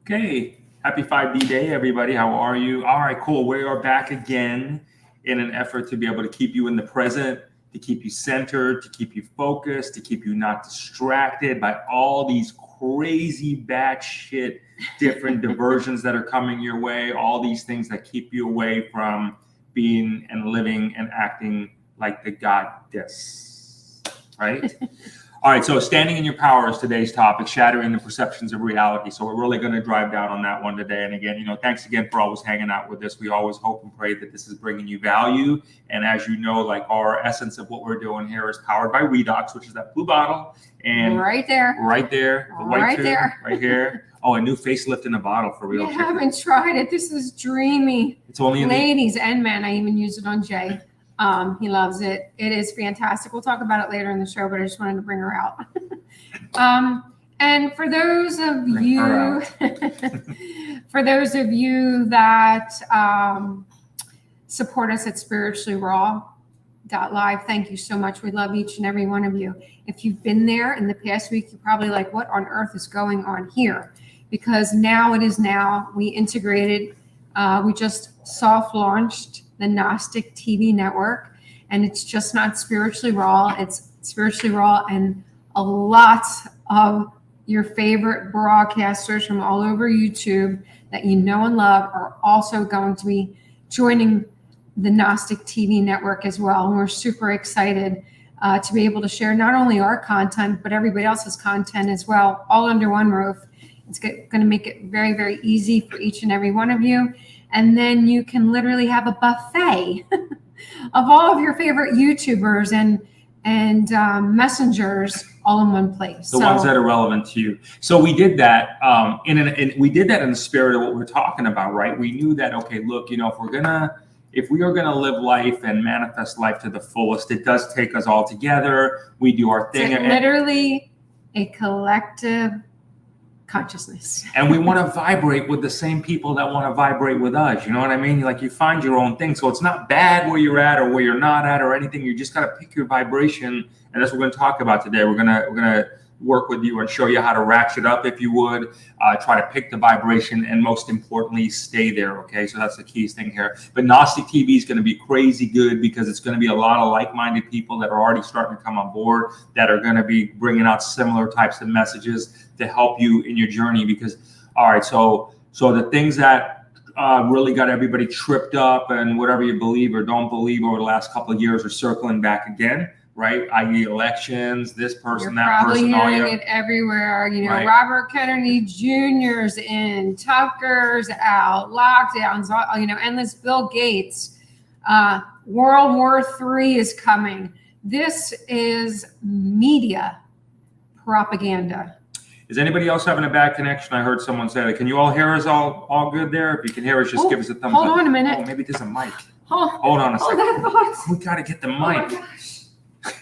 Okay, happy 5D day, everybody. How are you? All right, cool. We are back again in an effort to be able to keep you in the present, to keep you centered, to keep you focused, to keep you not distracted by all these crazy batshit different diversions that are coming your way, all these things that keep you away from being and living and acting like the goddess, right? All right, so standing in your power is today's topic, shattering the perceptions of reality. So we're really going to drive down on that one today. And again, thanks again for always hanging out with us. We always hope and pray that this is bringing you value. And as you know, like our essence of what we're doing here is powered by REDOX, which is that blue bottle. And right there, the white tube, right here. Oh, a new facelift in a bottle for real. I haven't tried it. This is dreamy. It's only ladies and men. I even use it on Jay. He loves it. It is fantastic. We'll talk about it later in the show, but I just wanted to bring her out. And for those of you, that support us at Spiritually Raw.live, thank you so much. We love each and every one of you. If you've been there in the past week, you're probably like, what on earth is going on here? Because now we integrated, we just soft launched the Gnostic TV network, and it's just not Spiritually Raw. It's Spiritually Raw, and a lot of your favorite broadcasters from all over YouTube that you know and love are also going to be joining the Gnostic TV network as well. And we're super excited to be able to share not only our content, but everybody else's content as well, all under one roof. It's going to make it very, very easy for each and every one of you. And then you can literally have a buffet of all of your favorite YouTubers and messengers all in one place. The ones that are relevant to you. So we did that we did that in the spirit of what we're talking about, right? We knew that, okay, look, if we are gonna live life and manifest life to the fullest, it does take us all together. We do our thing. It's literally a collective consciousness. And we want to vibrate with the same people that want to vibrate with us. You know what I mean? Like, you find your own thing. So it's not bad where you're at or where you're not at or anything. You just got to pick your vibration. And that's what we're going to talk about today. We're going to work with you and show you how to ratchet up, if you would, try to pick the vibration, and most importantly, stay there. Okay, so that's the key thing here. But Gnostic TV is going to be crazy good, because it's going to be a lot of like-minded people that are already starting to come on board, that are going to be bringing out similar types of messages to help you in your journey. Because, all right, so the things that really got everybody tripped up, and whatever you believe or don't believe over the last couple of years, are circling back again. Right, i.e. elections, this person, that person. You're probably hearing it everywhere. Right. Robert Kennedy Jr.'s in, Tucker's out, lockdowns, endless Bill Gates. World War III is coming. This is media propaganda. Is anybody else having a bad connection? I heard someone say that. Can you all hear us all good there? If you can hear us, just give us a thumbs up. Hold on a minute. Oh, maybe there's a mic. Hold on a second. We got to get the mic. Oh my gosh.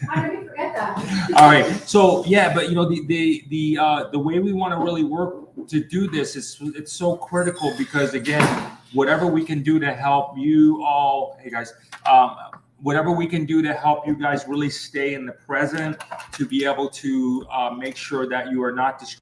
How did we forget that? All right. So yeah, but the way we want to really work to do this is, it's so critical, because again, whatever we can do to help you all, hey guys, whatever we can do to help you guys really stay in the present, to be able to make sure that you are not distracted.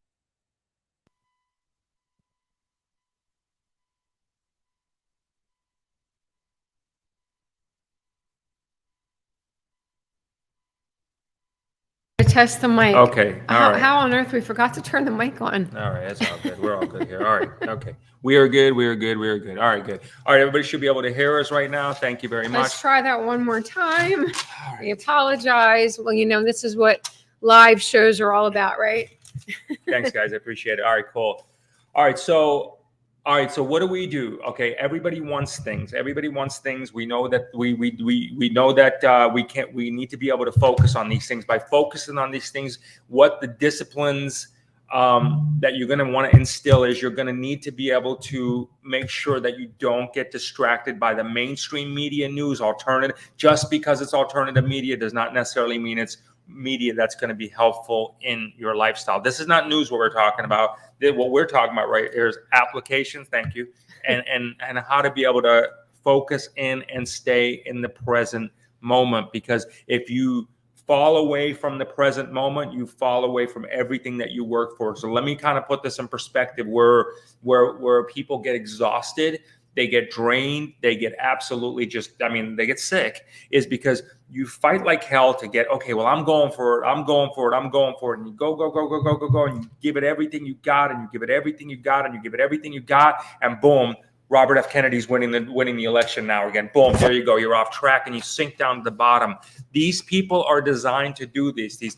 Test the mic. Okay. All right. How on earth we forgot to turn the mic on? All right, that's all good. We're all good here. All right. Okay. We are good. All right, good. All right, everybody should be able to hear us right now. Thank you very much. Let's try that one more time. All right. We apologize. Well, this is what live shows are all about, right? Thanks, guys. I appreciate it. All right, cool. All right, so what do we do? Okay, everybody wants things. We know that we know that we need to be able to focus on these things. By focusing on these things, what the disciplines that you're going to want to instill is, you're going to need to be able to make sure that you don't get distracted by the mainstream media news. Alternative, just because it's alternative media does not necessarily mean it's media that's going to be helpful in your lifestyle. This is not news what we're talking about. What we're talking about right here is applications. Thank you. And how to be able to focus in and stay in the present moment. Because if you fall away from the present moment, you fall away from everything that you work for. So let me kind of put this in perspective where people get exhausted, they get drained, they get absolutely they get sick, is because you fight like hell to get, okay, well, I'm going for it. And you go, and you give it everything you got, and you give it everything you got, and you give it everything you got, and boom, Robert F. Kennedy's winning the election now again. Boom, there you go. You're off track and you sink down to the bottom. These people are designed to do this. This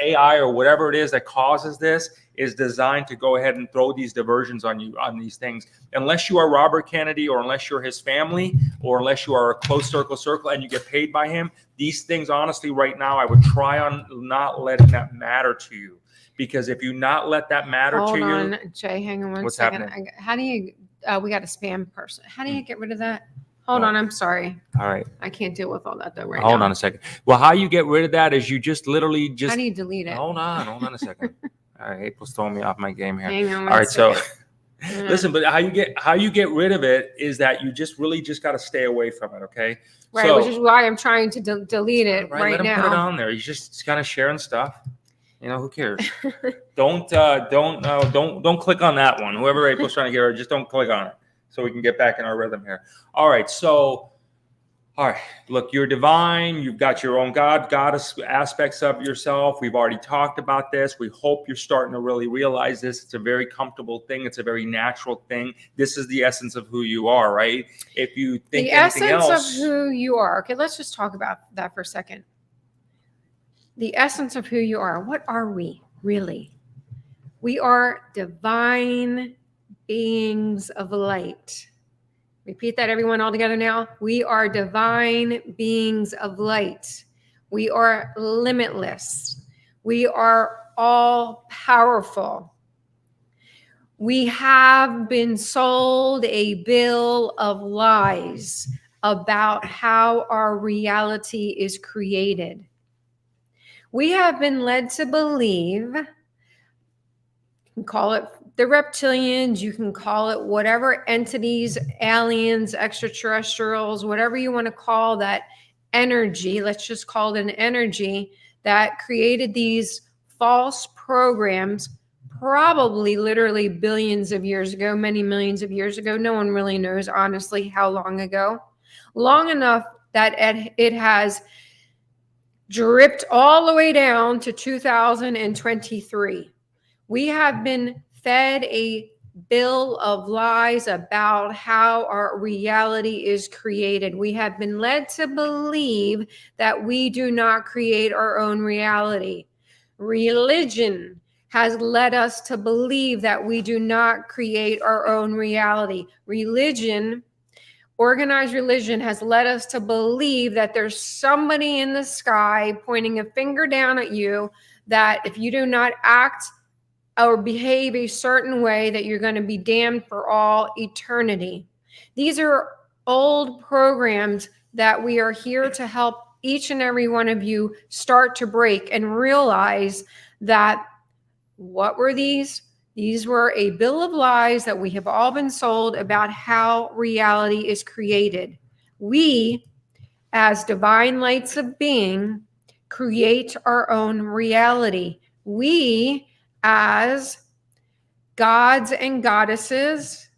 AI or whatever it is that causes this is designed to go ahead and throw these diversions on you, on these things. Unless you are Robert Kennedy, or unless you're his family, or unless you are a close circle and you get paid by him, these things, honestly, right now, I would try on not letting that matter to you. Because if you not let that matter to you. Hold on, Jay, hang on one second. Happening? How do you, we got a spam person. How do you get rid of that? Hold on, I'm sorry. All right. I can't deal with all that though right Hold now. on a second. Well, how you get rid of that is you just literally How do you delete it? Hold on a second. All right, April's throwing me off my game here. Hang on one All right, so second. listen, but how you get rid of it is that you just really got to stay away from it, okay? Right, so, which is why I'm trying to delete it right let him now. put it on there. He's just kind of sharing stuff. You know, who cares? Don't click on that one. Whoever April's trying to get rid of, just don't click on it, so we can get back in our rhythm here. All right, look, you're divine. You've got your own goddess aspects of yourself. We've already talked about this. We hope you're starting to really realize this. It's a very comfortable thing. It's a very natural thing. This is the essence of who you are, right? If you think the anything essence else, of who you are. Okay, let's just talk about that for a second. The essence of who you are. What are we really? We are divine beings of light. Repeat that, everyone, all together now. We are divine beings of light. We are limitless. We are all powerful. We have been sold a bill of lies about how our reality is created. We have been led to believe, you can call it the reptilians, you can call it whatever entities, aliens, extraterrestrials, whatever you want to call that energy, let's just call it an energy that created these false programs, probably literally billions of years ago, many millions of years ago. No one really knows, honestly, how long ago. Long enough that it has dripped all the way down to 2023. We have been fed a bill of lies about how our reality is created. We have been led to believe that we do not create our own reality. Religion has led us to believe that we do not create our own reality. Organized religion has led us to believe that there's somebody in the sky pointing a finger down at you, that if you do not act or behave a certain way, that you're going to be damned for all eternity. These are old programs that we are here to help each and every one of you start to break and realize that what were these? These were a bill of lies that we have all been sold about how reality is created. We, as divine lights of being, create our own reality. We, as gods and goddesses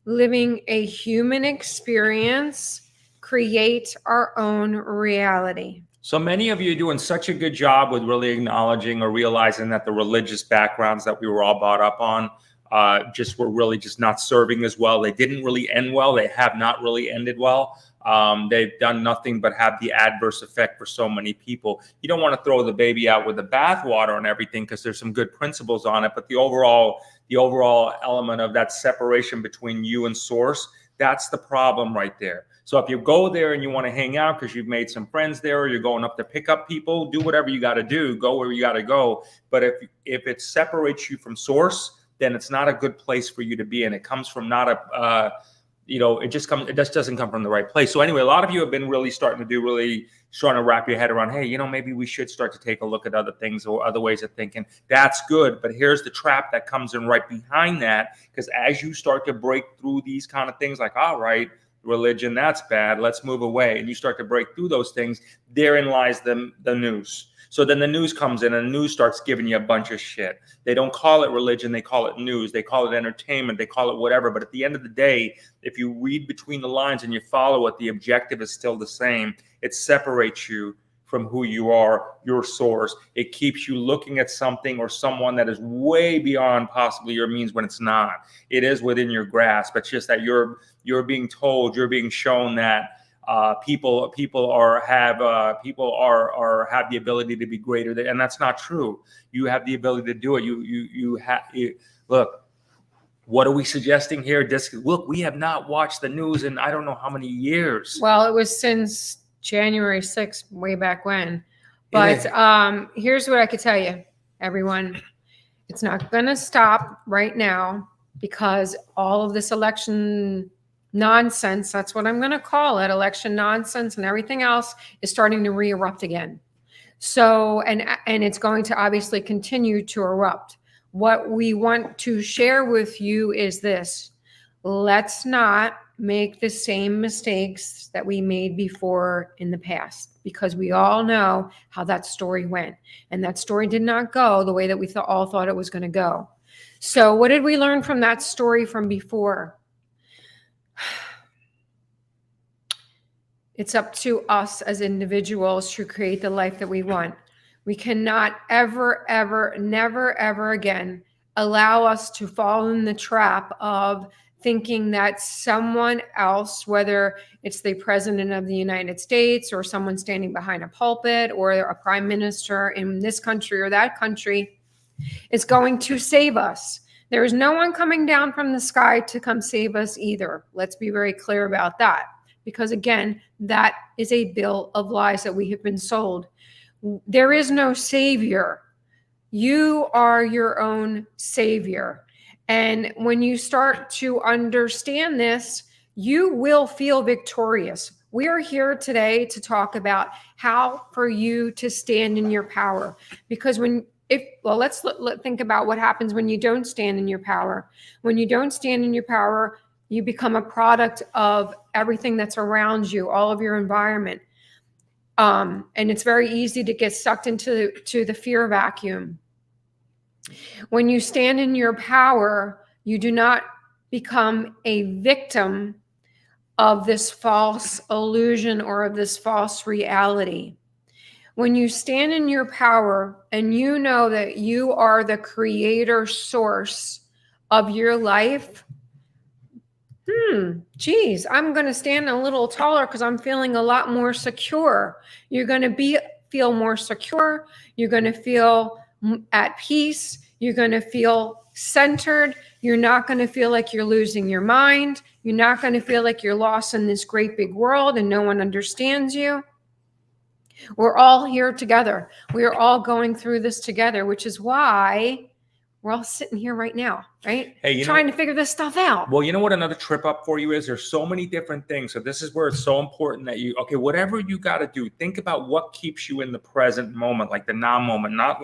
living a human experience, create our own reality. So many of you are doing such a good job with really acknowledging or realizing that the religious backgrounds that we were all brought up on were really not serving as well. They didn't really end well. They have not really ended well. They've done nothing but have the adverse effect for so many people. You don't want to throw the baby out with the bathwater and everything, because there's some good principles on it. But the overall element of that separation between you and source, that's the problem right there. So if you go there and you want to hang out because you've made some friends there, or you're going up to pick up people, do whatever you got to do, go where you got to go. But if it separates you from source, then it's not a good place for you to be in. It comes from not a, it just doesn't come from the right place. So anyway, a lot of you have been really starting to wrap your head around, hey, maybe we should start to take a look at other things or other ways of thinking. That's good. But here's the trap that comes in right behind that, because as you start to break through these kind of things, like, all right, religion, that's bad. Let's move away. And you start to break through those things. Therein lies the news. So then the news comes in and the news starts giving you a bunch of shit. They don't call it religion. They call it news. They call it entertainment. They call it whatever. But at the end of the day, if you read between the lines and you follow it, the objective is still the same. It separates you from who you are, your source. It keeps you looking at something or someone that is way beyond possibly your means when it's not. It is within your grasp. It's just that you're being told, you're being shown that people have the ability to be greater, and that's not true. You have the ability to do it. Look. What are we suggesting here? Look, we have not watched the news in I don't know how many years. Well, it was since January 6th, way back when. But here's what I could tell you, everyone. It's not going to stop right now because all of this election nonsense, that's what I'm going to call it, election nonsense and everything else is starting to re-erupt again. So, and it's going to obviously continue to erupt. What we want to share with you is this. Let's not make the same mistakes that we made before in the past, because we all know how that story went. And that story did not go the way that we all thought it was going to go. So what did we learn from that story from before? It's up to us as individuals to create the life that we want. We cannot ever, ever, never, ever again allow us to fall in the trap of thinking that someone else, whether it's the president of the United States or someone standing behind a pulpit or a prime minister in this country or that country, is going to save us. There is no one coming down from the sky to come save us either. Let's be very clear about that. Because again, that is a bill of lies that we have been sold. There is no savior. You are your own savior. And when you start to understand this, you will feel victorious. We are here today to talk about how for you to stand in your power. Because let's think about what happens when you don't stand in your power. When you don't stand in your power, you become a product of everything that's around you, all of your environment. And it's very easy to get sucked into the fear vacuum. When you stand in your power, you do not become a victim of this false illusion or of this false reality. When you stand in your power and you know that you are the creator source of your life, geez, I'm going to stand a little taller because I'm feeling a lot more secure. You're going to feel more secure. You're going to feel at peace. You're going to feel centered. You're not going to feel like you're losing your mind. You're not going to feel like you're lost in this great big world and no one understands you. We're all here together. We are all going through this together, which is why we're all sitting here right now, right? Hey, trying to figure this stuff out. Well, you know what another trip up for you is? There's so many different things. So this is where it's so important that whatever you got to do, think about what keeps you in the present moment, like the now moment, not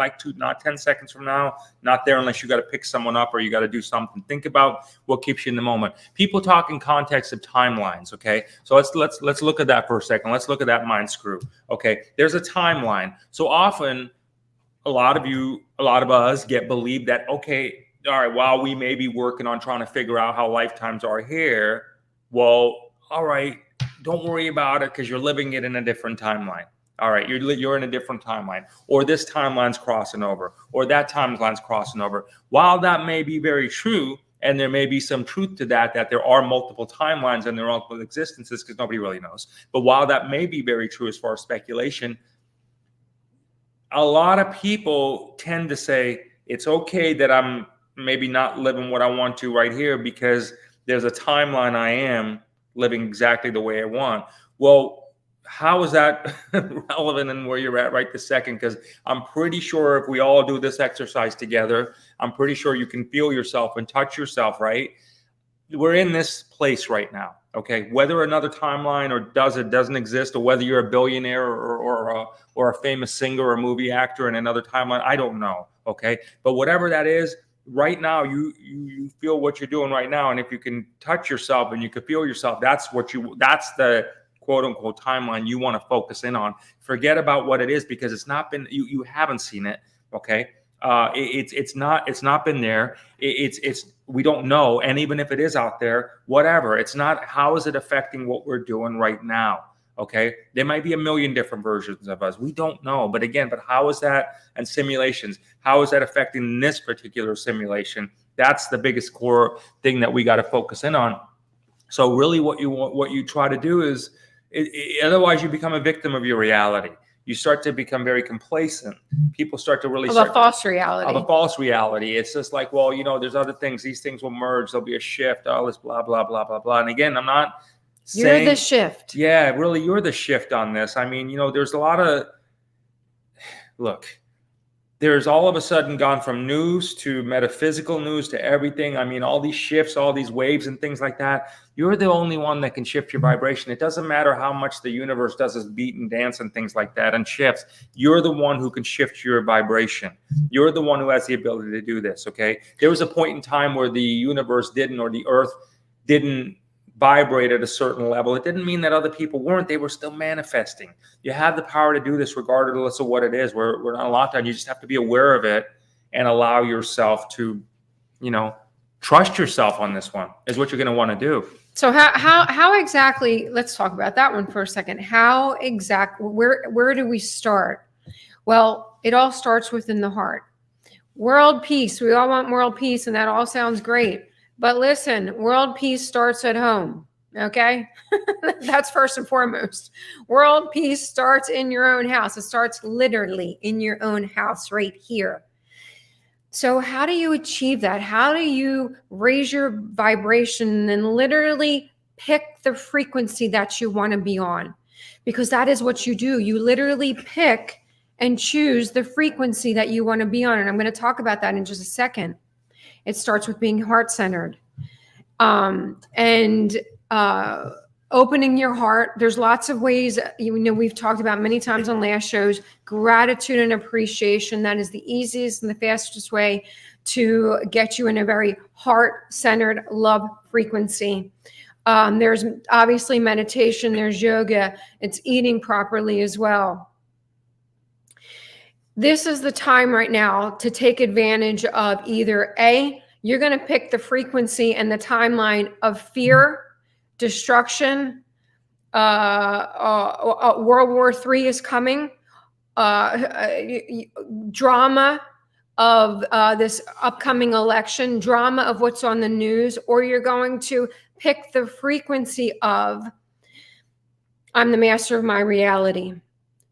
10 seconds from now, not there unless you got to pick someone up or you got to do something. Think about what keeps you in the moment. People talk in context of timelines, okay? So let's look at that for a second. Let's look at that mind screw, okay? There's a timeline. So often, a lot of us believe that, okay, all right, while we may be working on trying to figure out how lifetimes are here, well, all right, don't worry about it because you're living it in a different timeline. All right, you're in a different timeline, or this timeline's crossing over, or that timeline's crossing over. While that may be very true, and there may be some truth to that there are multiple timelines and there are multiple existences because nobody really knows. But while that may be very true as far as speculation, a lot of people tend to say it's okay that I'm maybe not living what I want to right here because there's a timeline I am living exactly the way I want. Well, how is that relevant in where you're at right this second? Because I'm pretty sure if we all do this exercise together, I'm pretty sure you can feel yourself and touch yourself, right? We're in this place right now. Okay, whether another timeline doesn't exist, or whether you're a billionaire or a famous singer or movie actor in another timeline, I don't know. Okay, but whatever that is, right now, you feel what you're doing right now. And if you can touch yourself and you can feel yourself, that's the quote unquote timeline you want to focus in on. Forget about what it is, because it's not been, you haven't seen it. Okay. It's not been there. We don't know. And even if it is out there, whatever, it's not, how is it affecting what we're doing right now? Okay. There might be a million different versions of us. We don't know. But again, how is that, and simulations, how is that affecting this particular simulation? That's the biggest core thing that we got to focus in on. So really what you try to do is, otherwise you become a victim of your reality. You start to become very complacent. People start to really Of a false reality. Of a false reality. It's just like, well, there's other things. These things will merge. There'll be a shift. All this blah, blah, blah, blah, blah. And again, I'm not saying, you're the shift. Yeah, really, you're the shift on this. I mean, there's a lot of, look, there's all of a sudden gone from news to metaphysical news to everything. I mean, all these shifts, all these waves and things like that. You're the only one that can shift your vibration. It doesn't matter how much the universe does its beat and dance and things like that and shifts. You're the one who can shift your vibration. You're the one who has the ability to do this, okay? There was a point in time where the universe didn't, or the earth didn't vibrate at a certain level. It didn't mean that other people weren't. They were still manifesting. You have the power to do this regardless of what it is. We're not locked on. You just have to be aware of it and allow yourself to, trust yourself on this one, is what you're going to want to do. So how exactly, let's talk about that one for a second. How exactly, where do we start? Well, it all starts within the heart. World peace. We all want world peace, and that all sounds great. But listen, world peace starts at home, okay? That's first and foremost. World peace starts in your own house. It starts literally in your own house right here. So how do you achieve that? How do you raise your vibration and literally pick the frequency that you want to be on? Because that is what you do. You literally pick and choose the frequency that you want to be on. And I'm going to talk about that in just a second. It starts with being heart-centered and opening your heart. There's lots of ways, we've talked about many times on last shows, gratitude and appreciation. That is the easiest and the fastest way to get you in a very heart-centered love frequency. There's obviously meditation, there's yoga, it's eating properly as well. This is the time right now to take advantage of either A, you're going to pick the frequency and the timeline of fear, destruction, World War III is coming, drama of this upcoming election, drama of what's on the news, or you're going to pick the frequency of, I'm the master of my reality.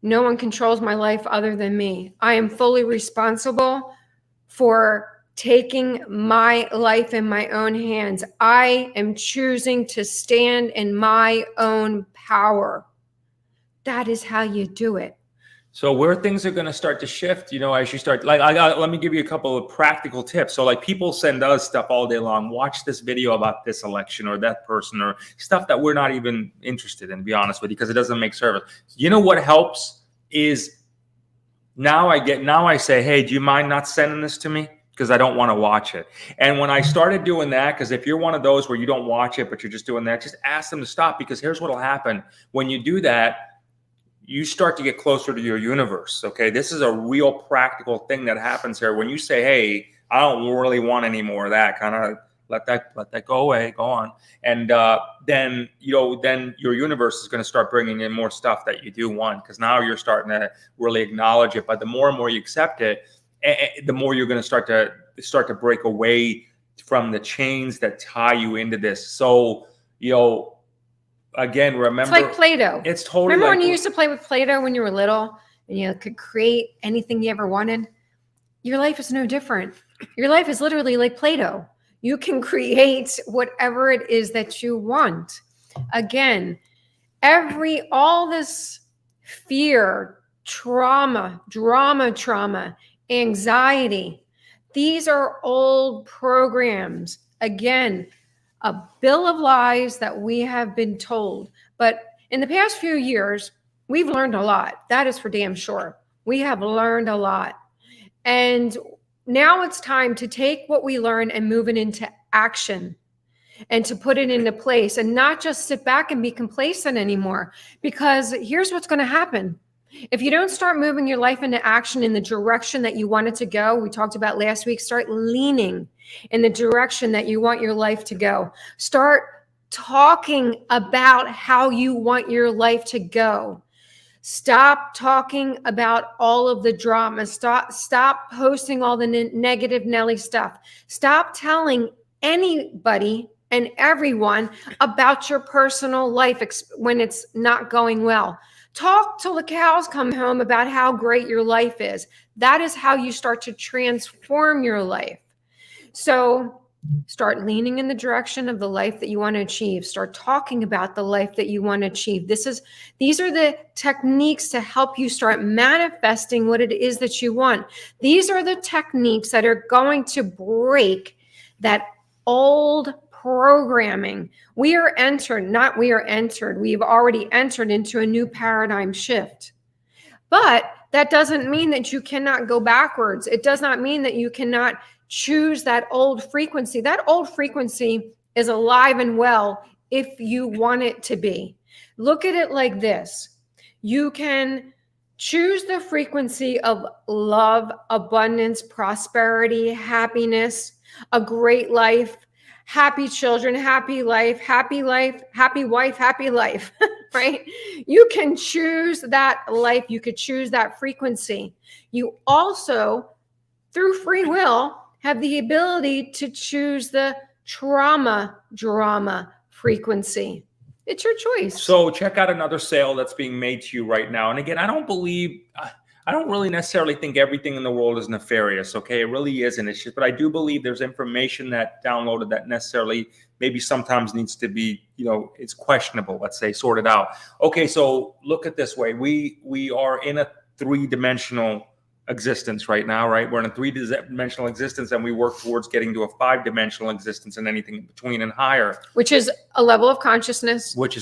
No one controls my life other than me. I am fully responsible for taking my life in my own hands. I am choosing to stand in my own power. That is how you do it. So where things are going to start to shift, as you start, let me give you a couple of practical tips. So people send us stuff all day long. Watch this video about this election or that person, or stuff that we're not even interested in, to be honest with you, because it doesn't make service. What helps is now I say, hey, do you mind not sending this to me? Because I don't want to watch it. And when I started doing that, because if you're one of those where you don't watch it, but you're just doing that, just ask them to stop, because here's what will happen. When you do that, you start to get closer to your universe, okay? This is a real practical thing that happens here. When you say, hey, I don't really want any more of that, kind of let that go away, go on. And then your universe is going to start bringing in more stuff that you do want, because now you're starting to really acknowledge it. But the more and more you accept it, the more you're going to start to break away from the chains that tie you into this. So, again, remember, it's like Play-Doh. It's totally. Remember when you used to play with Play-Doh when you were little, and you could create anything you ever wanted? Your life is no different. Your life is literally like Play-Doh. You can create whatever it is that you want. Again, all this fear, trauma, anxiety, these are old programs. Again, a bill of lies that we have been told. But in the past few years, we've learned a lot. That is for damn sure. We have learned a lot. And now it's time to take what we learn and move it into action and to put it into place and not just sit back and be complacent anymore. Because here's what's going to happen. If you don't start moving your life into action in the direction that you want it to go, we talked about last week, start leaning in the direction that you want your life to go. Start talking about how you want your life to go. Stop talking about all of the drama. Stop posting all the negative Nelly stuff. Stop telling anybody and everyone about your personal life when it's not going well. Talk till the cows come home about how great your life is. That is how you start to transform your life. So start leaning in the direction of the life that you want to achieve. Start talking about the life that you want to achieve. These are the techniques to help you start manifesting what it is that you want. These are the techniques that are going to break that old programming. We've already entered into a new paradigm shift. But that doesn't mean that you cannot go backwards. It does not mean that you cannot choose that old frequency. That old frequency is alive and well if you want it to be. Look at it like this. You can choose the frequency of love, abundance, prosperity, happiness, a great life, happy children, happy wife, happy life, right? You can choose that life. You could choose that frequency. You also, through free will, have the ability to choose the trauma drama frequency. It's your choice. So check out another sale that's being made to you right now. And again, I don't really necessarily think everything in the world is nefarious, okay? It really isn't. It's just, but I do believe there's information that downloaded that necessarily maybe sometimes needs to be, it's questionable, let's say, sorted out. Okay, so look at this way. We are in a three-dimensional existence right now, right? We're in a three-dimensional existence, and we work towards getting to a five-dimensional existence and anything in between and higher. Which is a level of consciousness. But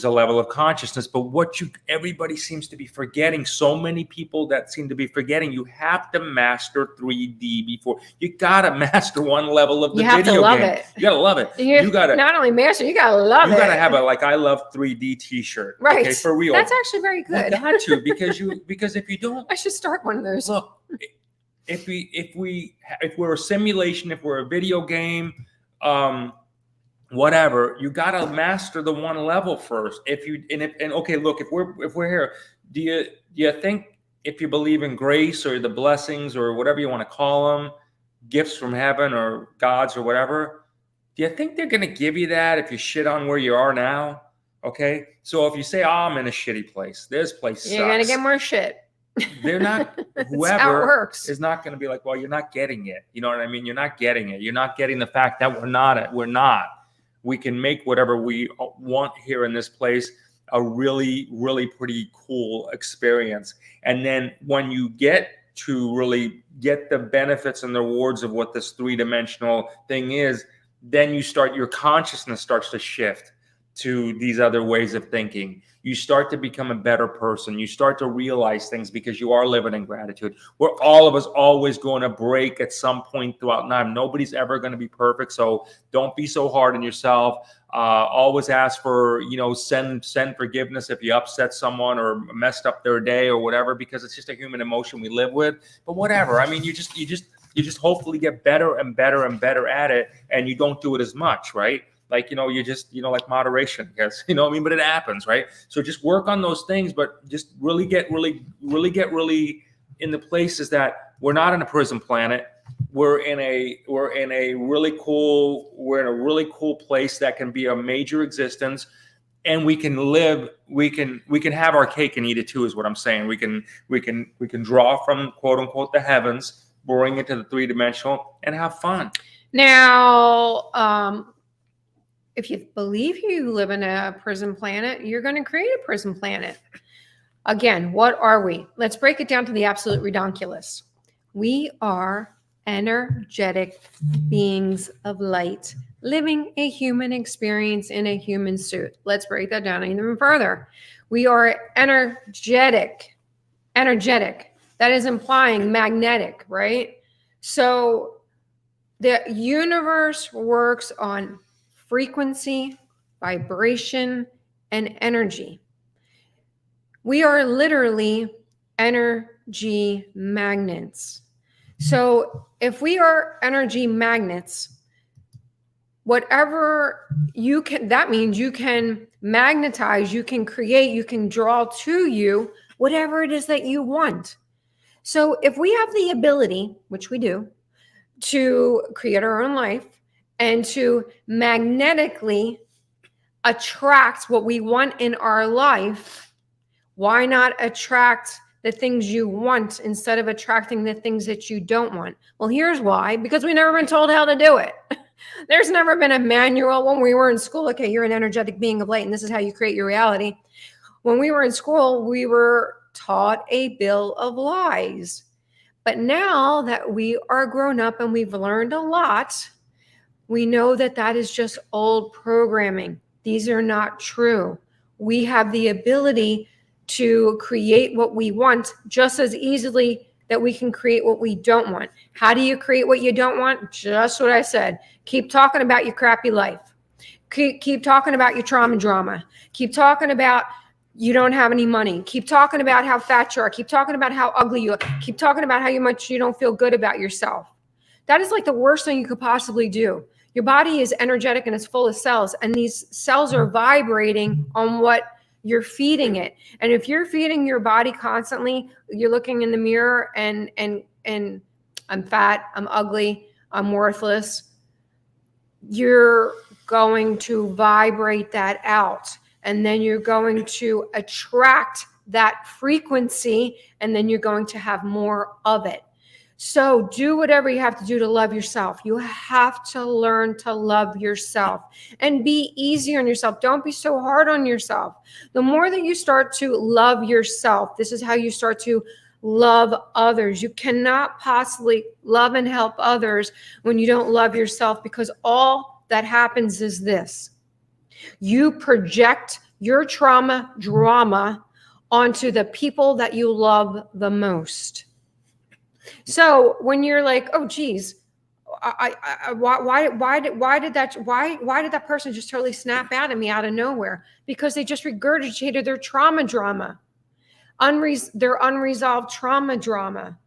everybody seems to be forgetting, so many people that seem to be forgetting, you have to master 3D before. You got to master one level of the video game. You have to love it. You got to love it. You got to not only master, you got to love it. You got to have a I love 3D t-shirt. Right. Okay, for real. That's actually very good. You got to, because if you don't. I should start one of those. Look, if we're a simulation, if we're a video game, whatever, you got to master the one level first. Okay, look, if we're here, do you think, if you believe in grace or the blessings or whatever you want to call them, gifts from heaven or gods or whatever, do you think they're going to give you that if you shit on where you are now? Okay, so if you say, I'm in a shitty place, this place sucks, you're going to get more shit. They're not, whoever is not going to be like, well, you're not getting it. You know what I mean? You're not getting it. You're not getting the fact that we're not. We can make whatever we want here in this place a really, really pretty cool experience. And then when you get to really get the benefits and the rewards of what this three-dimensional thing is, then your consciousness starts to shift to these other ways of thinking. You start to become a better person. You start to realize things because you are living in gratitude. We're all of us always going to break at some point throughout time. Nobody's ever going to be perfect. So don't be so hard on yourself. Always ask for, send forgiveness if you upset someone or messed up their day or whatever, because it's just a human emotion we live with. But whatever. I mean, you just hopefully get better and better and better at it, and you don't do it as much, right? Like, like moderation, yes, but it happens, right? So just work on those things, but just really get in the places that we're not in a prison planet. We're in a really cool place that can be a major existence, and we can have our cake and eat it too, is what I'm saying. We can draw from quote unquote the heavens, bring it to the three-dimensional, and have fun. Now, if you believe you live in a prison planet, you're going to create a prison planet. Again, what are we? Let's break it down to the absolute redonkulous. We are energetic beings of light living a human experience in a human suit. Let's break that down even further. We are energetic. That is implying magnetic, right? So The universe works on frequency, vibration, and energy. We are literally energy magnets. So if we are energy magnets, whatever you can, that means you can magnetize, you can create, you can draw to you whatever it is that you want. So if we have the ability, which we do, to create our own life and to magnetically attract what we want in our life, why not attract the things you want instead of attracting the things that you don't want? Well, here's why. Because we've never been told how to do it. There's never been a manual. When we were in school, okay, you're an energetic being of light, and this is how you create your reality. When we were in school, we were taught a bill of lies. But now that we are grown up and we've learned a lot, we know that that is just old programming. These are not true. We have the ability to create what we want just as easily that we can create what we don't want. How do you create what you don't want? Just what I said. Keep talking about your crappy life. Keep talking about your trauma drama. Keep talking about you don't have any money. Keep talking about how fat you are. Keep talking about how ugly you are. Keep talking about how much you don't feel good about yourself. That is like the worst thing you could possibly do. Your body is energetic and it's full of cells, and these cells are vibrating on what you're feeding it. And if you're feeding your body constantly, you're looking in the mirror and I'm fat, I'm ugly, I'm worthless, you're going to vibrate that out. And then you're going to attract that frequency, and then you're going to have more of it. So do whatever you have to do to love yourself. You have to learn to love yourself and be easy on yourself. Don't be so hard on yourself. The more that you start to love yourself, this is how you start to love others. You cannot possibly love and help others when you don't love yourself, because all that happens is this. You project your trauma drama onto the people that you love the most. So when you're like, oh, geez, why did that person just totally snap out at me out of nowhere? Because they just regurgitated their trauma drama, their unresolved trauma drama.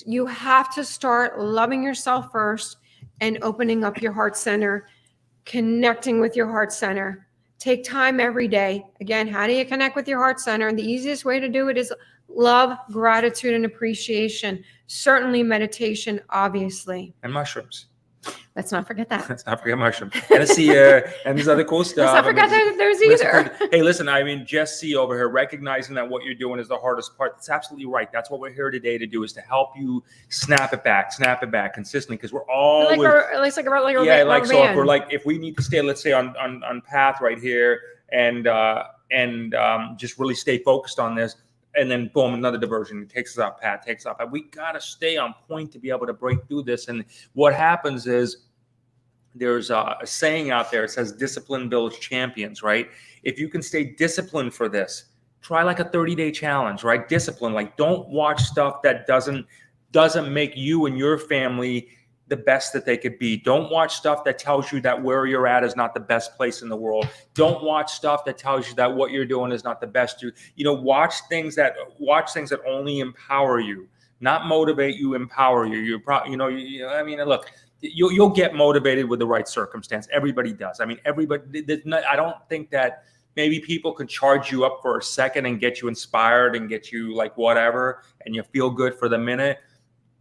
You have to start loving yourself first and opening up your heart center, connecting with your heart center. Take time every day. Again, how do you connect with your heart center? And the easiest way to do it is love, gratitude, and appreciation. Certainly meditation, obviously. And mushrooms. Let's not forget that. Let's not forget mushrooms. And ASEA and this other cool stuff. Let's not forget that there's either. Hey, listen, I mean, Jess C over here, recognizing that what you're doing is the hardest part. That's absolutely right. That's what we're here today to do, is to help you snap it back consistently, because we're always if we need to stay, let's say on path right here and just really stay focused on this, and then boom, another diversion. It takes us off path, takes us off path. We got to stay on point to be able to break through this. And what happens is, there's a saying out there. It says discipline builds champions, right? If you can stay disciplined for this, try like a 30-day challenge, right? Discipline, like don't watch stuff that doesn't make you and your family the best that they could be. Don't watch stuff that tells you that where you're at is not the best place in the world. Don't watch stuff that tells you that what you're doing is not the best. Watch things that only empower you, not motivate you, empower you. Look, you'll get motivated with the right circumstance. Everybody does. I mean, I don't think that maybe people can charge you up for a second and get you inspired and get you like whatever, and you feel good for the minute.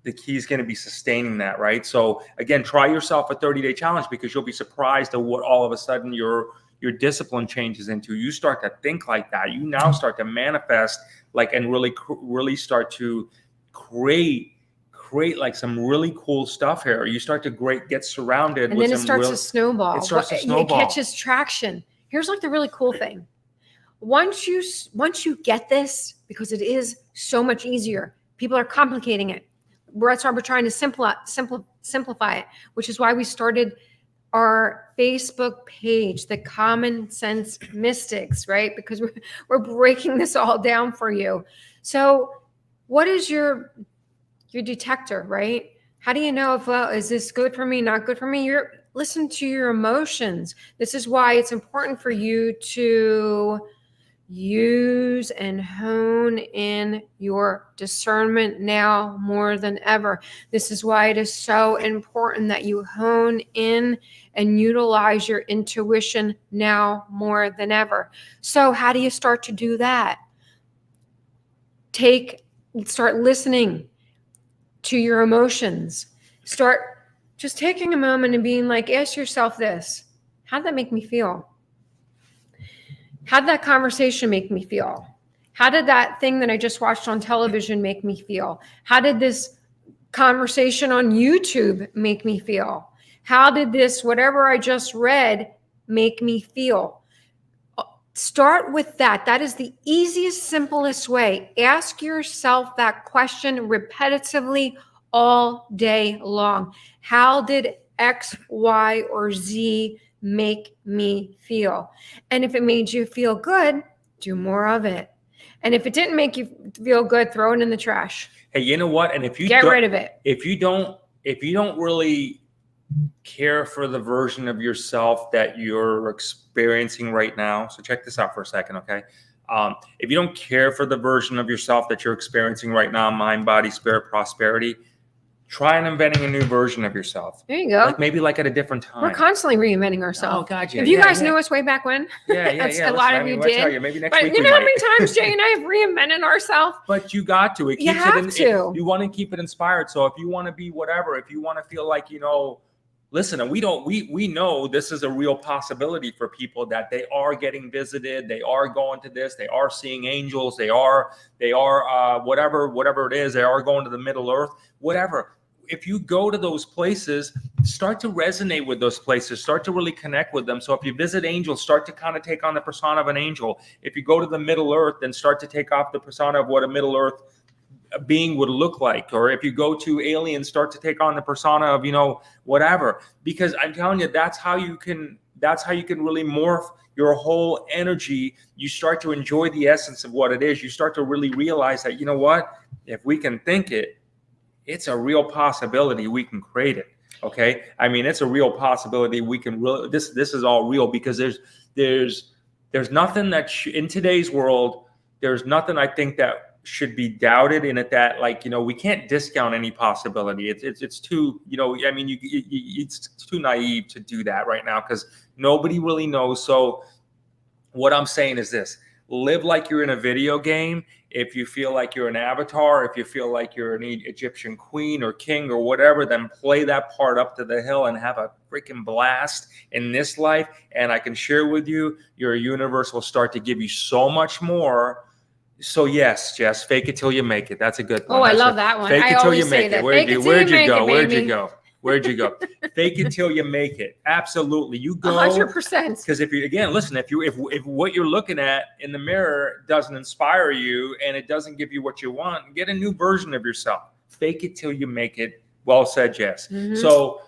The key is going to be sustaining that, right? So again, try yourself a 30-day challenge, because you'll be surprised at what all of a sudden your discipline changes into. You start to think like that. You now start to manifest and really start to create like some really cool stuff here. You start to get surrounded, and with then it starts to snowball. It starts to snowball. It catches traction. Here's like the really cool thing. Once you get this, because it is so much easier, people are complicating it. That's why we're trying to simplify it, which is why we started our Facebook page, the Common Sense Mystics, right? Because we're breaking this all down for you. So what is your detector, right? How do you know if, well, is this good for me, not good for me? Listen to your emotions. This is why it's important for you to use and hone in your discernment now more than ever. This is why it is so important that you hone in and utilize your intuition now more than ever. So how do you start to do that? Start listening to your emotions. Start just taking a moment and being like, ask yourself this: how did that make me feel? How did that conversation make me feel? How did that thing that I just watched on television make me feel? How did this conversation on YouTube make me feel? How did this, whatever I just read, make me feel? Start with that. That is the easiest, simplest way. Ask yourself that question repetitively all day long. How did X, Y, or Z make me feel? And if it made you feel good, do more of it. And if it didn't make you feel good, throw it in the trash. Hey, you know what? And if you get rid of it. If you don't really care for the version of yourself that you're experiencing right now, so check this out for a second, okay? If you don't care for the version of yourself that you're experiencing right now, mind, body, spirit, prosperity, try and inventing a new version of yourself. There you go. Like maybe like at a different time. We're constantly reinventing ourselves. Oh, God, yeah. If you guys knew us way back when, a lot of you did. Maybe next but week you know how many times Jay and I have reinvented ourselves? But you got to. You have to. You want to keep it inspired. So if you want to be whatever, if you want to feel like, listen, and we know this is a real possibility for people, that they are getting visited, they are going to this, they are seeing angels, they are whatever it is, they are going to the Middle Earth, whatever. If you go to those places, start to resonate with those places, start to really connect with them. So if you visit angels, start to kind of take on the persona of an angel. If you go to the Middle Earth, then start to take off the persona of what a Middle Earth being would look like. Or if you go to aliens, start to take on the persona of whatever. Because I'm telling you, that's how you can really morph your whole energy. You start to enjoy the essence of what it is. You start to really realize that, if we can think it, it's a real possibility we can create it. Okay, I mean, it's a real possibility we can really. This is all real, because there's nothing that in today's world, there's nothing I think that should be doubted in it, that we can't discount any possibility. It's too it's too naive to do that right now, because nobody really knows. So what I'm saying is this: live like you're in a video game. If you feel like you're an avatar, if you feel like you're an Egyptian queen or king or whatever, then play that part up to the hill and have a freaking blast in this life. And I can share with you, your universe will start to give you so much more. So yes, Jess, fake it till you make it. That's a good one. Oh, I love that one. Fake it till you make it. Where'd you go? Fake it till you make it. Absolutely. You go 100%. Because if what you're looking at in the mirror doesn't inspire you and it doesn't give you what you want, get a new version of yourself. Fake it till you make it. Well said, Jess. Mm-hmm. So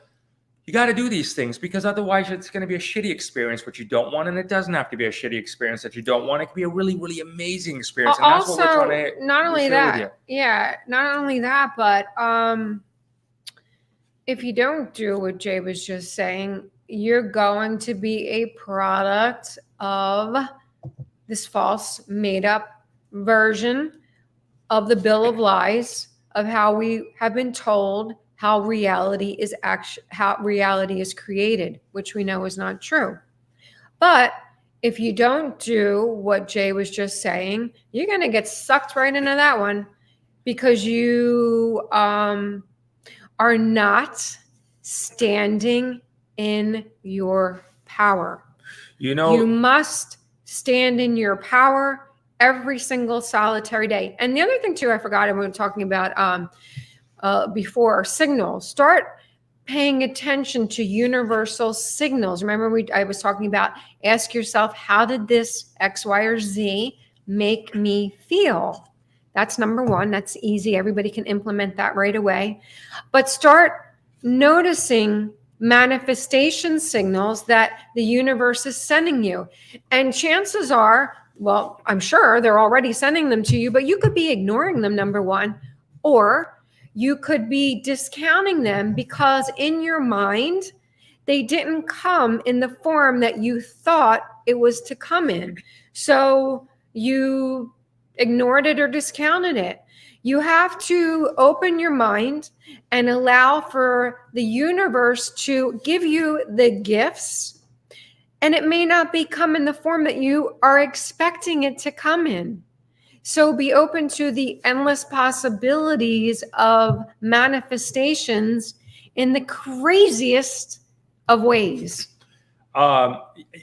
you got to do these things, because otherwise it's going to be a shitty experience, which you don't want. And it doesn't have to be a shitty experience that you don't want. It could be a really, really amazing experience. And that's what we're trying to not only that, but if you don't do what Jay was just saying, you're going to be a product of this false, made-up version of the Bill of Lies, of how we have been told how reality is created, which we know is not true. But if you don't do what Jay was just saying, you're going to get sucked right into that one, because you are not standing in your power. You must stand in your power every single solitary day. And the other thing too, I forgot, we were talking about before, signals. Start paying attention to universal signals. Remember, I was talking about, ask yourself, how did this X, Y, or Z make me feel? That's number one. That's easy. Everybody can implement that right away. But start noticing manifestation signals that the universe is sending you. And chances are, well, I'm sure they're already sending them to you, but you could be ignoring them, number one, or you could be discounting them because in your mind, they didn't come in the form that you thought it was to come in. So you ignored it or discounted it. You have to open your mind and allow for the universe to give you the gifts. And it may not be come in the form that you are expecting it to come in. So be open to the endless possibilities of manifestations in the craziest of ways.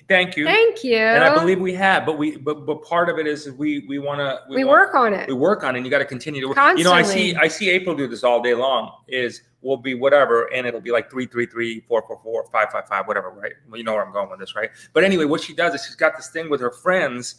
Thank you. Thank you. And I believe we have, but part of it is we work on it. We work on it. And you got to continue to work. Constantly. I see April do this all day long. We'll be whatever, and it'll be like 333, 444, 555, whatever, right? Well, you know where I'm going with this, right? But anyway, what she does is she's got this thing with her friends.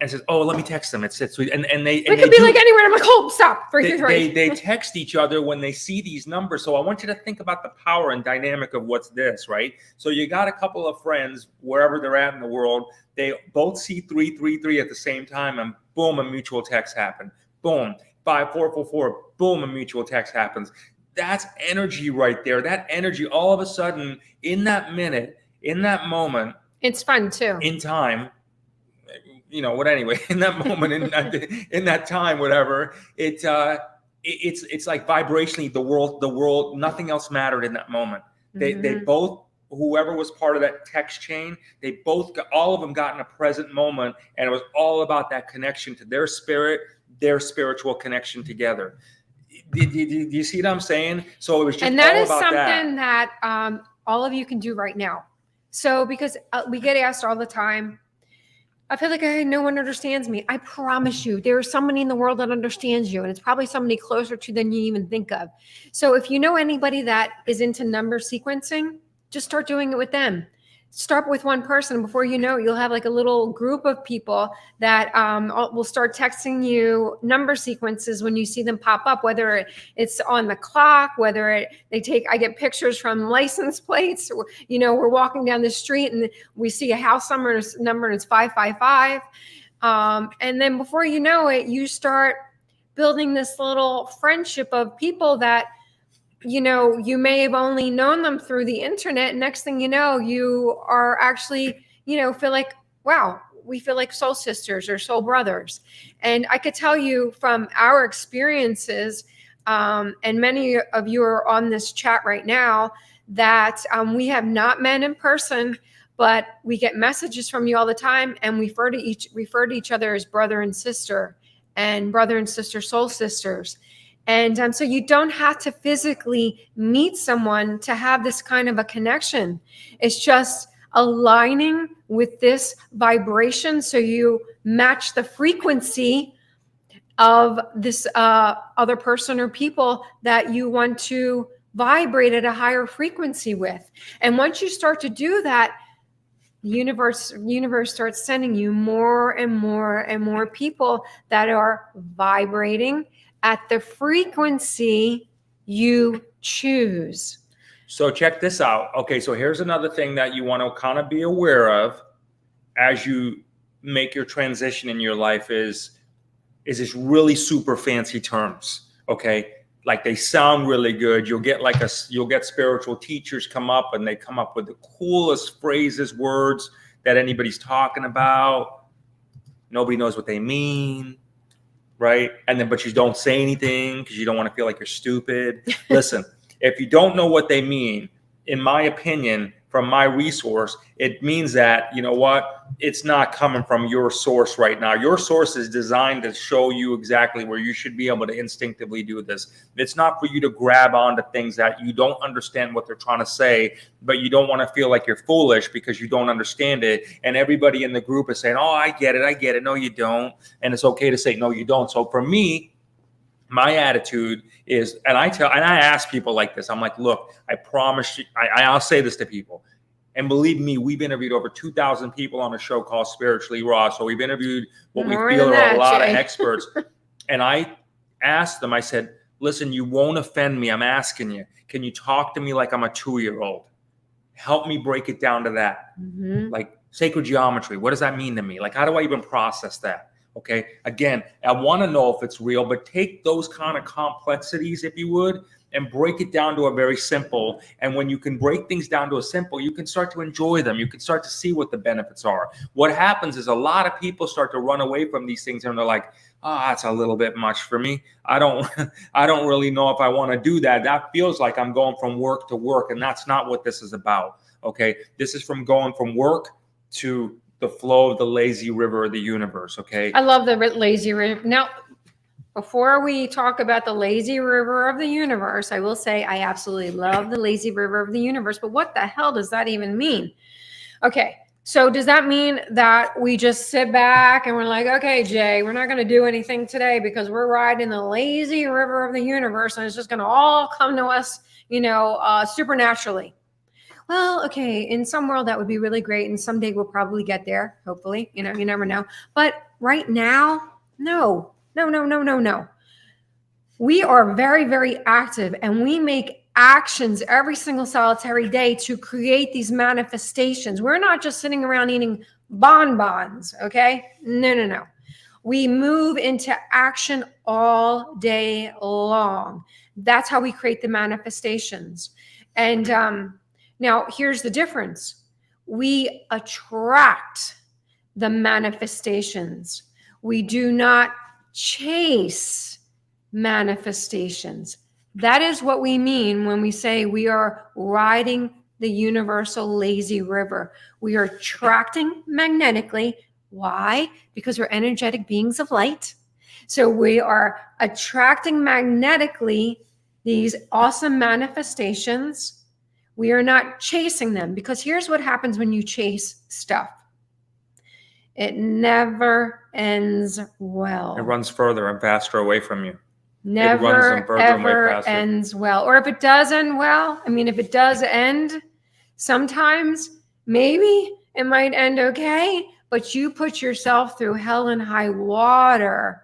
And says, "Oh, let me text them." It's sweet, and they. We could be like anywhere. I'm like, "Oh, stop!" They text each other when they see these numbers. So I want you to think about the power and dynamic of what's this, right? So you got a couple of friends wherever they're at in the world. They both see 333 at the same time, and boom, a mutual text happened. Boom, 5444. Boom, a mutual text happens. That's energy right there. That energy, all of a sudden, in that minute, in that moment, it's fun too. In time. But anyway, in that moment, in that time, whatever, it's like vibrationally, the world, nothing else mattered in that moment. They both, whoever was part of that text chain, they both got, all of them got in a present moment, and it was all about that connection to their spirit, their spiritual connection together. Do you see what I'm saying? So it was just, and that all is about something that all of you can do right now. So because we get asked all the time, I feel like no one understands me. I promise you, there is somebody in the world that understands you, and it's probably somebody closer to than you even think of. So if you know anybody that is into number sequencing, just start doing it with them. Start with one person. Before you know it, you'll have like a little group of people that will start texting you number sequences when you see them pop up, whether it's on the clock, whether I get pictures from license plates. We're walking down the street and we see a house number and it's 555. And then before you know it, you start building this little friendship of people that you may have only known them through the internet. Next thing you know, you are actually, feel like, wow, we feel like soul sisters or soul brothers. And I could tell you from our experiences, and many of you are on this chat right now, that we have not met in person, but we get messages from you all the time, and we refer to each other as brother and sister soul sisters. And so you don't have to physically meet someone to have this kind of a connection. It's just aligning with this vibration so you match the frequency of this other person or people that you want to vibrate at a higher frequency with. And once you start to do that, the universe starts sending you more and more and more people that are vibrating at the frequency you choose. So check this out. Okay, so here's another thing that you want to kind of be aware of as you make your transition in your life is this really super fancy terms. Okay, like they sound really good. You'll get spiritual teachers come up and they come up with the coolest phrases, words that anybody's talking about. Nobody knows what they mean. Right. But you don't say anything because you don't want to feel like you're stupid. Listen, if you don't know what they mean, in my opinion, from my resource, it means that, you know what, it's not coming from your source right now. Your source is designed to show you exactly where you should be able to instinctively do this. It's not for you to grab onto things that you don't understand what they're trying to say, but you don't want to feel like you're foolish because you don't understand it. And everybody in the group is saying, oh, I get it. No, you don't. And it's okay to say, no, you don't. So for me, my attitude is, and I ask people like this, I'm like, look, I promise you, I'll say this to people. And believe me, we've interviewed over 2,000 people on a show called Spiritually Raw. So we've interviewed what we feel are a lot of experts. And I asked them, I said, listen, you won't offend me. I'm asking you, can you talk to me like I'm a 2-year-old? Help me break it down to that. Mm-hmm. Like sacred geometry. What does that mean to me? Like, how do I even process that? Okay. Again, I want to know if it's real, but take those kind of complexities, if you would, and break it down to a very simple. And when you can break things down to a simple, you can start to enjoy them. You can start to see what the benefits are. What happens is a lot of people start to run away from these things, and they're like, oh, that's a little bit much for me. I don't really know if I want to do that. That feels like I'm going from work to work, and that's not what this is about. Okay. This is from going from work to the flow of the lazy river of the universe. Okay. I love the lazy river. Now, before we talk about the lazy river of the universe, I will say I absolutely love the lazy river of the universe, but what the hell does that even mean? Okay. So does that mean that we just sit back and we're like, okay, Jay, we're not going to do anything today because we're riding the lazy river of the universe and it's just going to all come to us, supernaturally? Well, okay, in some world that would be really great, and someday we'll probably get there, hopefully, you never know. But right now, no. We are very, very active, and we make actions every single solitary day to create these manifestations. We're not just sitting around eating bonbons, okay? No. We move into action all day long. That's how we create the manifestations. And now, here's the difference. We attract the manifestations. We do not chase manifestations. That is what we mean when we say we are riding the universal lazy river. We are attracting magnetically. Why? Because we're energetic beings of light. So we are attracting magnetically these awesome manifestations. We are not chasing them, because here's what happens when you chase stuff. It never ends well. It runs further and faster away from you. Never, ever ends well. Or if it does end well, if it does end, sometimes maybe it might end okay, but you put yourself through hell and high water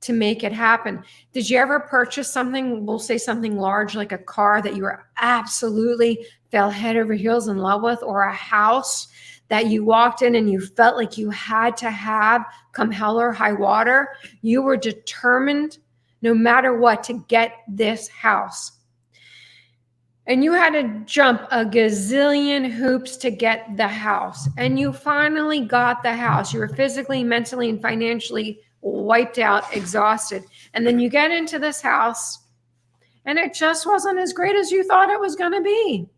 to make it happen. Did you ever purchase something, we'll say something large like a car that you were absolutely fell head over heels in love with, or a house that you walked in and you felt like you had to have come hell or high water? You were determined no matter what to get this house. And you had to jump a gazillion hoops to get the house. And you finally got the house. You were physically, mentally, and financially wiped out, exhausted. And then you get into this house and it just wasn't as great as you thought it was going to be.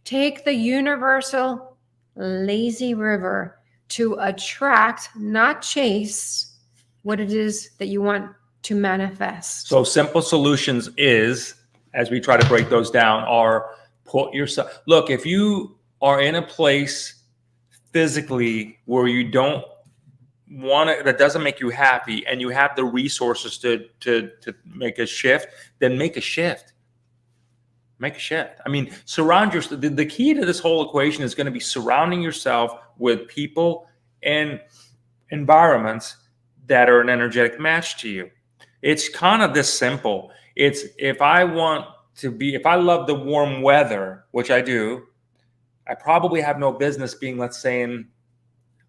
Take the universal lazy river to attract, not chase, what it is that you want to manifest. So simple solutions is, as we try to break those down, are put yourself, look, if you are in a place physically where you don't want to, that doesn't make you happy, and you have the resources to make a shift, then make a shift. Make a shift. Surround yourself. The key to this whole equation is going to be surrounding yourself with people and environments that are an energetic match to you. It's kind of this simple. It's if I love the warm weather, which I do, I probably have no business being, let's say, in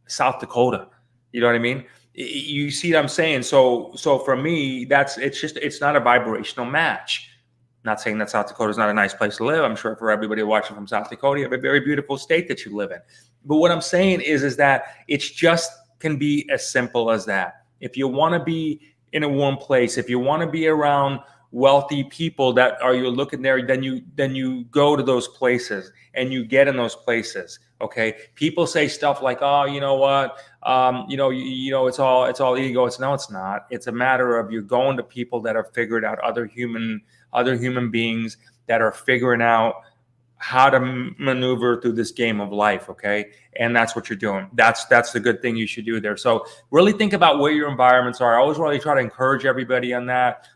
South Dakota. You know what I mean? You see what I'm saying? So for me, it's not a vibrational match. Not saying that South Dakota is not a nice place to live. I'm sure for everybody watching from South Dakota, you have a very beautiful state that you live in. But what I'm saying is that it's just can be as simple as that. If you want to be in a warm place, if you want to be around wealthy people that are you're looking there, then you go to those places and you get in those places. Okay. People say stuff like, oh, you know what? It's all ego. It's not. It's a matter of you're going to people that are figured out, other human beings that are figuring out how to maneuver through this game of life. Okay. And that's what you're doing. That's the good thing you should do there. So really think about where your environments are. I always really try to encourage everybody on that.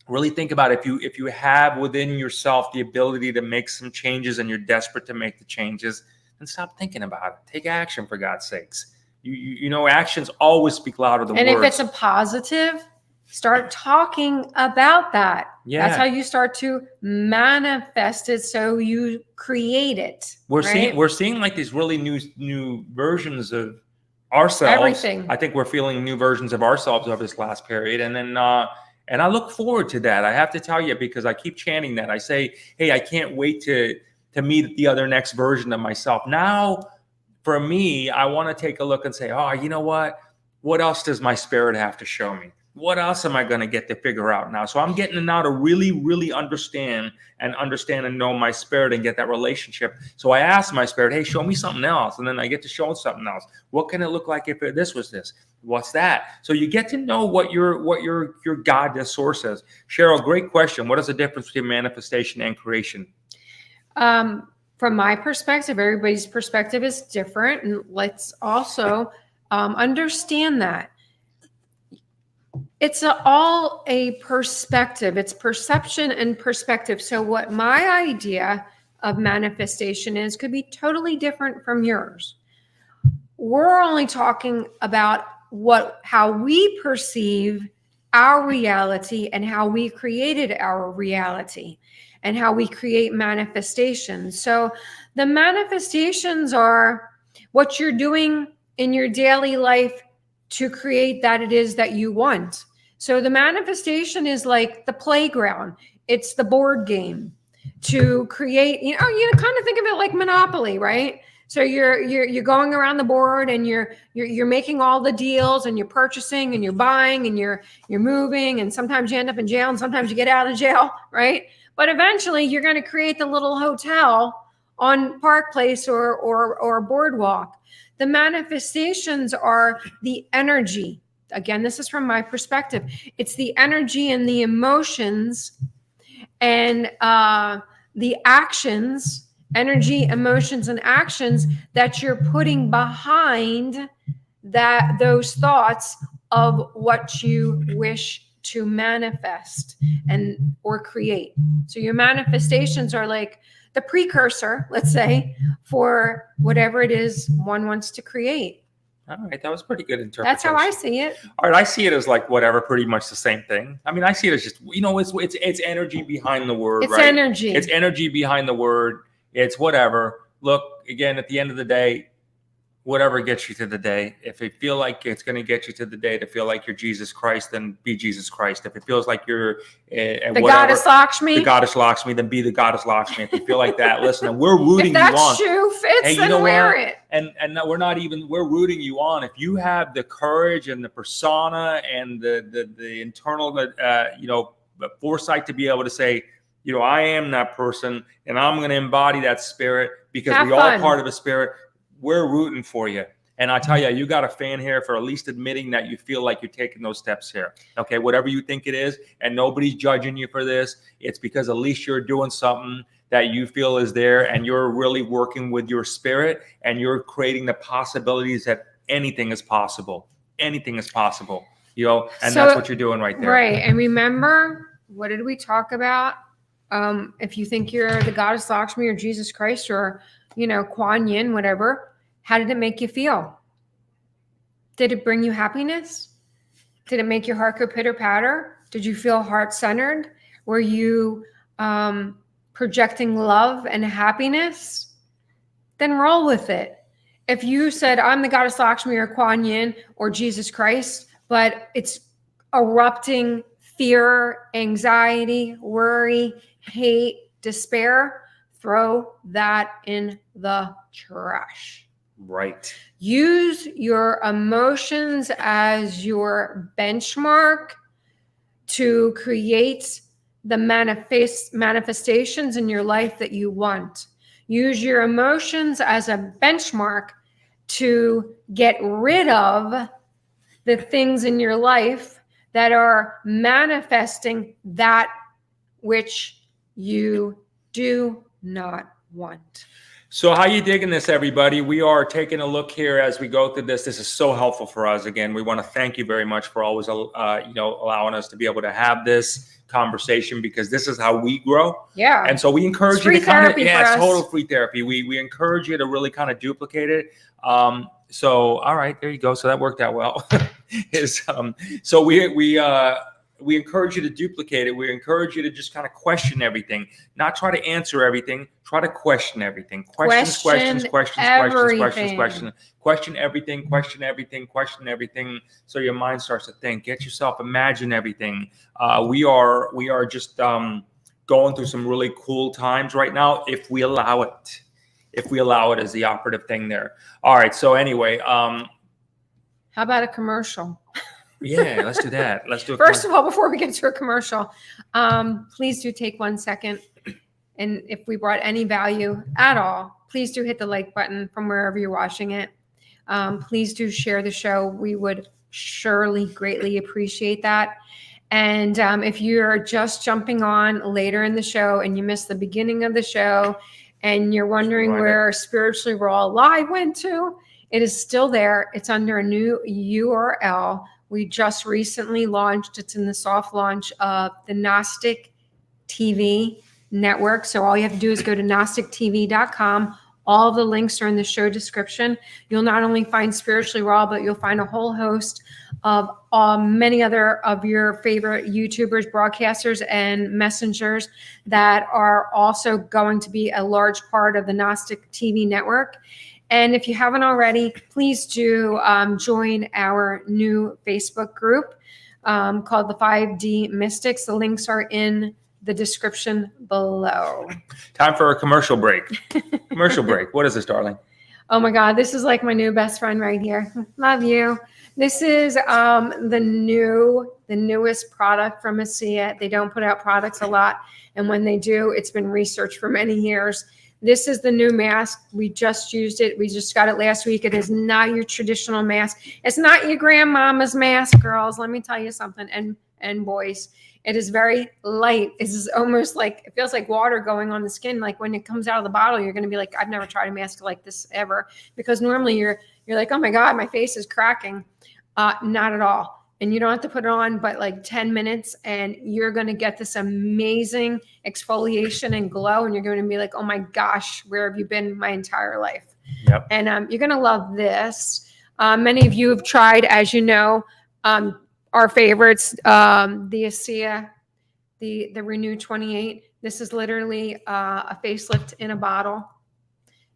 Really think about if you have within yourself the ability to make some changes and you're desperate to make the changes, then stop thinking about it. Take action, for God's sakes. Actions always speak louder than words. And if it's a positive, start talking about that. Yeah. That's how you start to manifest it. So you create it. We're seeing like these really new versions of ourselves. Everything. I think we're feeling new versions of ourselves over this last period. And then, and I look forward to that. I have to tell you, because I keep chanting that. I say, hey, I can't wait to meet the other next version of myself. Now, for me, I want to take a look and say, oh, you know what? What else does my spirit have to show me? What else am I going to get to figure out now? So I'm getting to now to really, really understand and know my spirit and get that relationship. So I ask my spirit, hey, show me something else. And then I get to show something else. What can it look like if this was this? What's that? So you get to know what your God, the source is. Cheryl, great question. What is the difference between manifestation and creation? From my perspective, everybody's perspective is different. And let's also understand that it's all a perspective. It's perception and perspective. So what my idea of manifestation is could be totally different from yours. We're only talking about how we perceive our reality and how we created our reality and how we create manifestations. So the manifestations are what you're doing in your daily life to create that it is that you want. So the manifestation is like the playground. It's the board game to create, you kind of think of it like Monopoly, right? So you're going around the board and you're making all the deals and you're purchasing and you're buying and you're moving, and sometimes you end up in jail and sometimes you get out of jail, right? But eventually you're going to create the little hotel on Park Place or Boardwalk. The manifestations are the energy. Again, this is from my perspective. It's the energy and the emotions and the actions, energy, emotions, and actions that you're putting behind those thoughts of what you wish to manifest or create. So your manifestations are like the precursor, let's say, for whatever it is one wants to create. All right, that was pretty good interpretation. That's how I see it. All right, I see it as like whatever, pretty much the same thing. I mean, I see it as just, it's energy behind the word, It's right? energy. It's energy behind the word. It's whatever. Look, again, at the end of the day, whatever gets you to the day. If it feel like it's going to get you to the day to feel like you're Jesus Christ, then be Jesus Christ. If it feels like you're the goddess Lakshmi, then be the goddess Lakshmi. If you feel like that, listen, and we're rooting you on. If that shoe fits, then wear it. And we're rooting you on. If you have the courage and the persona and the internal, foresight to be able to say, I am that person and I'm going to embody that spirit because we all part of a spirit. We're rooting for you. And I tell you, you got a fan here for at least admitting that you feel like you're taking those steps here. Okay, whatever you think it is, and nobody's judging you for this. It's because at least you're doing something that you feel is there, and you're really working with your spirit, and you're creating the possibilities that anything is possible. Anything is possible, and that's what you're doing right there. Right. And remember, what did we talk about? If you think you're the goddess Lakshmi or Jesus Christ or, Kuan Yin, whatever, how did it make you feel? Did it bring you happiness? Did it make your heart go pitter patter? Did you feel heart-centered? Were you projecting love and happiness? Then roll with it. If you said, I'm the goddess Lakshmi or Kuan Yin or Jesus Christ, but it's erupting fear, anxiety, worry, hate, despair, throw that in the trash. Right. Use your emotions as your benchmark to create the manifestations in your life that you want. Use your emotions as a benchmark to get rid of the things in your life that are manifesting that which you do not want. So how you digging this, everybody? We are taking a look here as we go through this. This is so helpful for us. Again, we want to thank you very much for always, allowing us to be able to have this conversation, because this is how we grow. Yeah. And so we encourage you to it's total free therapy. We encourage you to really kind of duplicate it. So, all right, there you go. So that worked out well. So we encourage you to duplicate it. We encourage you to just kind of question everything, not try to answer everything. Try to question everything. Question everything. So your mind starts to think. Get yourself, imagine everything. We are just going through some really cool times right now, if we allow it. If we allow it is the operative thing there. All right. So anyway, how about a commercial? Yeah, let's do that. Let's do it. First of all, before we get to a commercial, please do take 1 second. And if we brought any value at all, please do hit the like button from wherever you're watching it. Please do share the show. We would surely greatly appreciate that. And if you're just jumping on later in the show and you missed the beginning of the show and you're wondering where Spiritually Raw Live went to, it is still there. It's under a new URL. We just recently launched. It's in the soft launch of the Gnostic TV network. So all you have to do is go to GnosticTV.com. All of the links are in the show description. You'll not only find Spiritually Raw, but you'll find a whole host of many other of your favorite YouTubers, broadcasters, and messengers that are also going to be a large part of the Gnostic TV network. And if you haven't already, please do join our new Facebook group called the 5D Mystics. The links are in the description below. Time for a commercial break. Commercial break. What is this, darling? Oh my God, this is like my new best friend right here. Love you. This is the newest product from ASEA. They don't put out products a lot, and when they do, it's been researched for many years. This is the new mask. We just used it. We just got it last week. It is not your traditional mask. It's not your grandmama's mask, girls. Let me tell you something, and boys. It is very light. It is almost like, it feels like water going on the skin. Like when it comes out of the bottle, you're going to be like, I've never tried a mask like this ever. Because normally you're like, oh my God, my face is cracking. Not at all. And you don't have to put it on but like 10 minutes and you're going to get this amazing exfoliation and glow. And you're going to be like, oh my gosh, where have you been my entire life? Yep. And you're going to love this. Many of you have tried, as you know, our favorites, the ASEA, the Renew 28. This is literally a facelift in a bottle.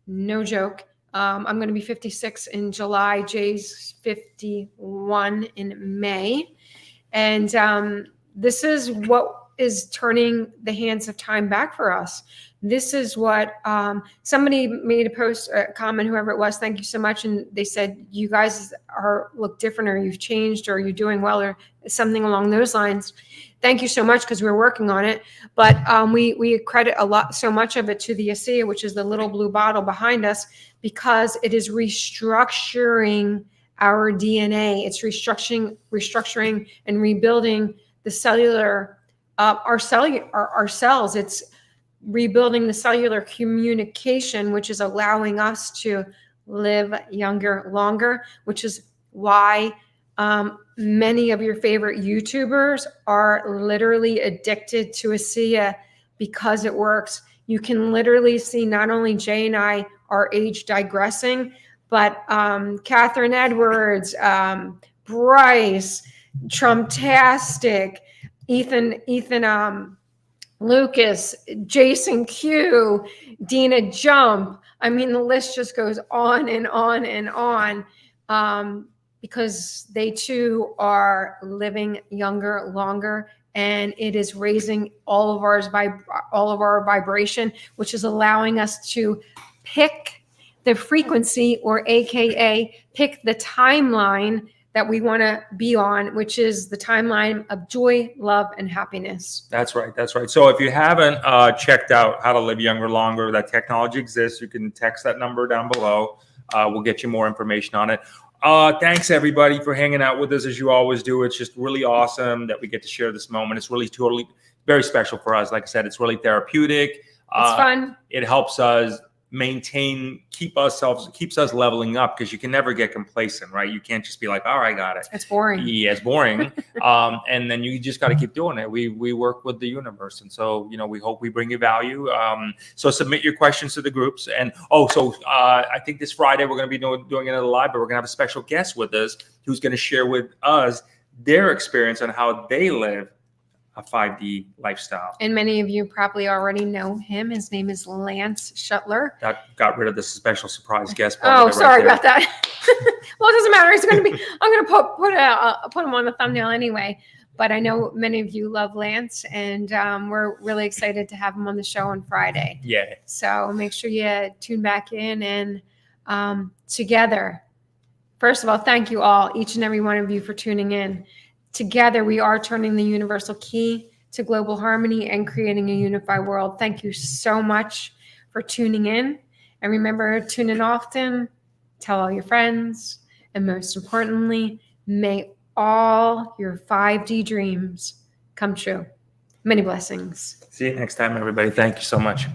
No joke. I'm going to be 56 in July. Jay's 51 in May. And this is what is turning the hands of time back for us. This is what somebody made a comment, whoever it was, thank you so much. And they said, you guys look different, or you've changed, or you're doing well, or something along those lines. Thank you so much, because we're working on it. But we credit so much of it to the ASEA, which is the little blue bottle behind us, because it is restructuring our DNA. It's restructuring and rebuilding the cellular, our cells. It's rebuilding the cellular communication, which is allowing us to live younger, longer, which is why many of your favorite YouTubers are literally addicted to ASEA, because it works. You can literally see not only Jay and I, our age digressing, but Catherine Edwards, Bryce, Trumptastic, Ethan Lucas, Jason Q, Dina Jump. I mean, the list just goes on and on and on, because they too are living younger, longer, and it is raising all of our vibration, which is allowing us to pick the frequency, or AKA pick the timeline that we want to be on, which is the timeline of joy, love, and happiness. That's right. That's right. So if you haven't checked out How to Live Younger Longer, that technology exists. You can text that number down below. We'll get you more information on it. Thanks, everybody, for hanging out with us as you always do. It's just really awesome that we get to share this moment. It's really totally very special for us. Like I said, it's really therapeutic. It's fun. It helps us keeps us leveling up, because you can never get complacent, right? You can't just be like, oh, I got it. It's boring. Yeah, it's boring. And then you just got to keep doing it. We work with the universe. And so, we hope we bring you value. So submit your questions to the groups. And I think this Friday we're going to be doing another live, but we're going to have a special guest with us who's going to share with us their experience on how they live a 5D lifestyle. And many of you probably already know him. His name is Lance Shattler. That got rid of the special surprise guest. Oh, sorry about that. Well, it doesn't matter. He's going to be. I'm going to put him on the thumbnail anyway. But I know many of you love Lance, and we're really excited to have him on the show on Friday. Yeah. So make sure you tune back in, and together. First of all, thank you all, each and every one of you, for tuning in. Together, we are turning the universal key to global harmony and creating a unified world. Thank you so much for tuning in. And remember, tune in often, tell all your friends, and most importantly, may all your 5D dreams come true. Many blessings. See you next time, everybody. Thank you so much.